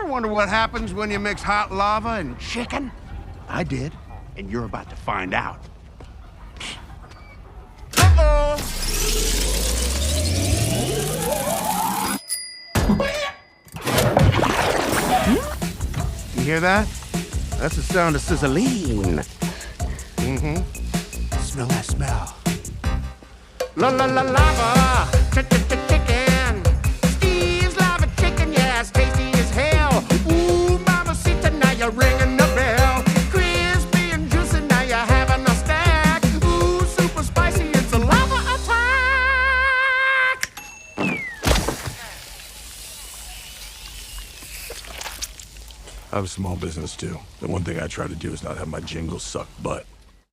ever wonder what happens when you mix hot lava and chicken? I did, and you're about to find out. Uh-oh! You hear that? That's the sound of sizzling. Mm-hmm. Smell that smell. La la la lava, chicken. Steve's lava chicken, yeah, it's tasty as hell. Ooh, mamacita, now you're ringing the bell. Crispy and juicy, now you're having a stack. Ooh, super spicy, it's a lava attack. I have a small business too. The one thing I try to do is not have my jingles suck butt.